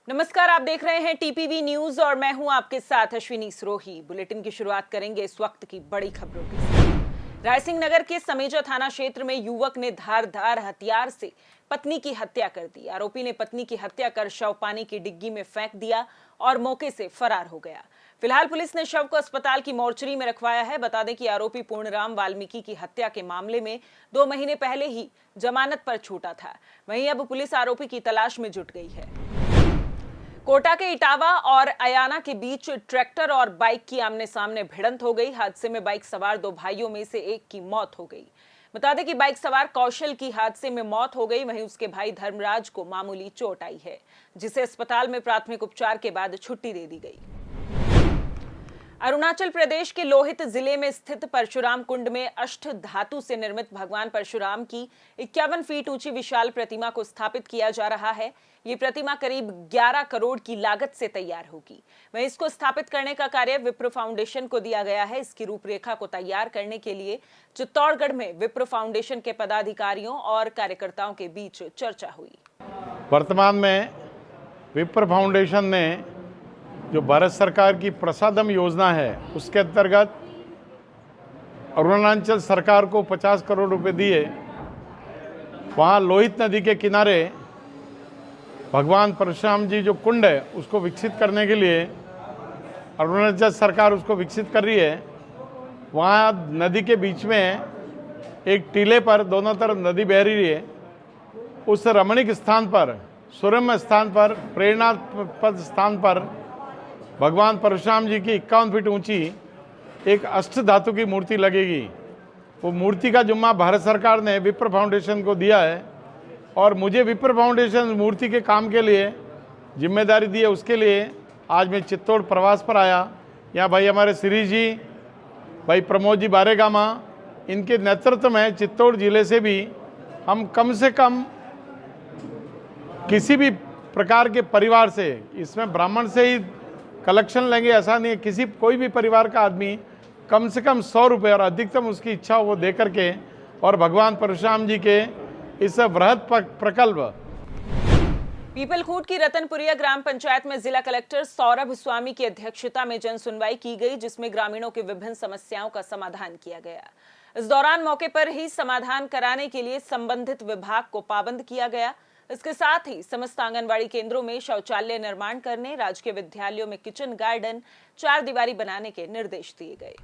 नमस्कार, आप देख रहे हैं टीपीवी न्यूज और मैं हूं आपके साथ अश्विनी सरोही। बुलेटिन की शुरुआत करेंगे इस वक्त की बड़ी खबरों के साथ। रायसिंह नगर के समेजा थाना क्षेत्र में युवक ने धारदार हथियार से पत्नी की हत्या कर दी। आरोपी ने पत्नी की हत्या कर शव पानी की डिग्गी में फेंक दिया और मौके से फरार हो गया। फिलहाल पुलिस ने शव को अस्पताल की मोर्चरी में रखवाया है। बता दें कि आरोपी पूर्णराम वाल्मीकि की हत्या के मामले में 2 महीने पहले ही जमानत पर छूटा था। वहीं अब पुलिस आरोपी की तलाश में जुट गई है। कोटा के इटावा और अयाना के बीच ट्रैक्टर और बाइक की आमने सामने भिड़ंत हो गई। हादसे में बाइक सवार 2 भाइयों में से एक की मौत हो गई। बता दें कि बाइक सवार कौशल की हादसे में मौत हो गई। वहीं उसके भाई धर्मराज को मामूली चोट आई है, जिसे अस्पताल में प्राथमिक उपचार के बाद छुट्टी दे दी गई। अरुणाचल प्रदेश के लोहित जिले में स्थित परशुराम कुंड में अष्ट धातु से निर्मित भगवान परशुराम की 51 फीट ऊंची विशाल प्रतिमा को स्थापित किया जा रहा है। ये प्रतिमा करीब 11 करोड़ की लागत से तैयार होगी। वहीं इसको स्थापित करने का कार्य विप्र फाउंडेशन को दिया गया है। इसकी रूपरेखा को तैयार करने के लिए चित्तौड़गढ़ में विप्र फाउंडेशन के पदाधिकारियों और कार्यकर्ताओं के बीच चर्चा हुई। वर्तमान में विप्र फाउंडेशन ने जो भारत सरकार की प्रसादम योजना है, उसके अंतर्गत अरुणाचल सरकार को 50 करोड़ रुपए दिए। वहाँ लोहित नदी के किनारे भगवान परशुराम जी जो कुंड है, उसको विकसित करने के लिए अरुणाचल सरकार उसको विकसित कर रही है। वहाँ नदी के बीच में एक टीले पर दोनों तरफ नदी बह रही है। उस रमणीक स्थान पर, सुरम्य स्थान पर, प्रेरणास्पद स्थान पर भगवान परशुराम जी की 51 फीट ऊंची एक अष्ट धातु की मूर्ति लगेगी। वो मूर्ति का जिम्मा भारत सरकार ने विप्र फाउंडेशन को दिया है और मुझे विप्र फाउंडेशन मूर्ति के काम के लिए जिम्मेदारी दी है। उसके लिए आज मैं चित्तौड़ प्रवास पर आया। यहाँ भाई हमारे श्री जी, भाई प्रमोद जी बारेगामा, इनके नेतृत्व में चित्तौड़ जिले से भी हम कम से कम किसी भी प्रकार के परिवार से, इसमें ब्राह्मण से ही कलेक्शन लेंगे ऐसा नहीं है, कोई भी परिवार का आदमी कम से कम 100 रुपये और अधिकतम उसकी इच्छा वो दे करके और भगवान परशुराम जी के इस वृहद प्रकल्प। पीपलखूट की रतनपुरिया ग्राम पंचायत में जिला कलेक्टर सौरभ स्वामी की अध्यक्षता में जन सुनवाई की गई, जिसमें ग्रामीणों की विभिन्न समस्याओं का समाधान किया गया। इस दौरान मौके पर ही समाधान कराने के लिए संबंधित विभाग को पाबंद किया गया। इसके साथ ही समस्त आंगनबाड़ी केंद्रों में शौचालय निर्माण करने, राजकीय विद्यालयों में किचन गार्डन, 4 दीवारी बनाने के निर्देश दिए गए।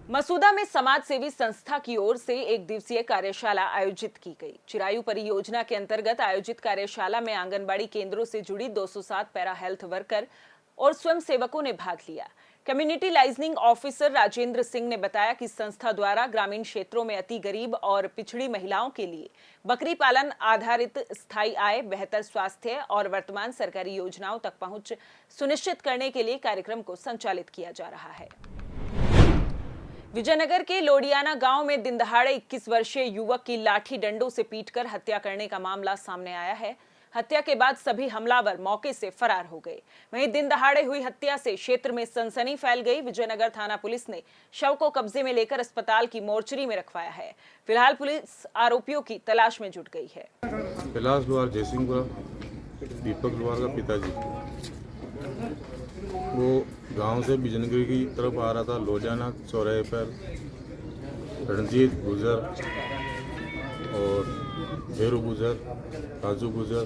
मसूदा में समाज सेवी संस्था की ओर से 1 दिवसीय कार्यशाला आयोजित की गई। चिरायु परियोजना के अंतर्गत आयोजित कार्यशाला में आंगनबाड़ी केंद्रों से जुड़ी 207 पैरा हेल्थ वर्कर और स्वयं सेवकों ने भाग लिया। Community liaisoning officer Rajendra Singh ने बताया कि संस्था द्वारा ग्रामीण क्षेत्रों में अति गरीब और पिछड़ी महिलाओं के लिए बकरी पालन आधारित स्थायी आय, बेहतर स्वास्थ्य और वर्तमान सरकारी योजनाओं तक पहुंच सुनिश्चित करने के लिए कार्यक्रम को संचालित किया जा रहा है। विजयनगर के लोडियाना गांव में दिन दहाड़े 21 वर्षीय युवक की लाठी डंडों से पीटकर हत्या करने का मामला सामने आया है। हत्या के बाद सभी हमलावर मौके से फरार हो गए। वहीं दिन दहाड़े हुई हत्या से क्षेत्र में सनसनी फैल गई। विजयनगर थाना पुलिस ने शव को कब्जे में लेकर अस्पताल की मोर्चरी में रखवाया है। फिलहाल पुलिस आरोपियों की तलाश में जुट गई है। कैलाश लोहार जयसिंहपुरा, दीपक लोहार का पिताजी, वो गांव से विजयनगर की तरफ आ रहा था। लोडियाना चौराहे पर रणजीत गुजर और हेरू गुजर, राजू गुजर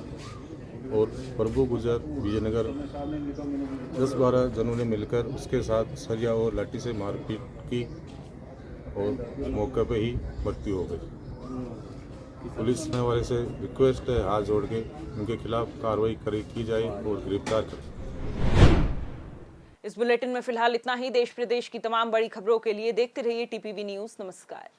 और प्रभु गुजर विजयनगर 10-12 जनों ने मिलकर उसके साथ सरिया और लाठी से मारपीट की और मौके पे ही मृत्यु हो गई। पुलिस में वाले से रिक्वेस्ट है, हाथ जोड़ के उनके खिलाफ कार्रवाई की जाए और गिरफ्तार करें। इस बुलेटिन में फिलहाल इतना ही। देश प्रदेश की तमाम बड़ी खबरों के लिए देखते रहिए टीपीवी न्यूज। नमस्कार।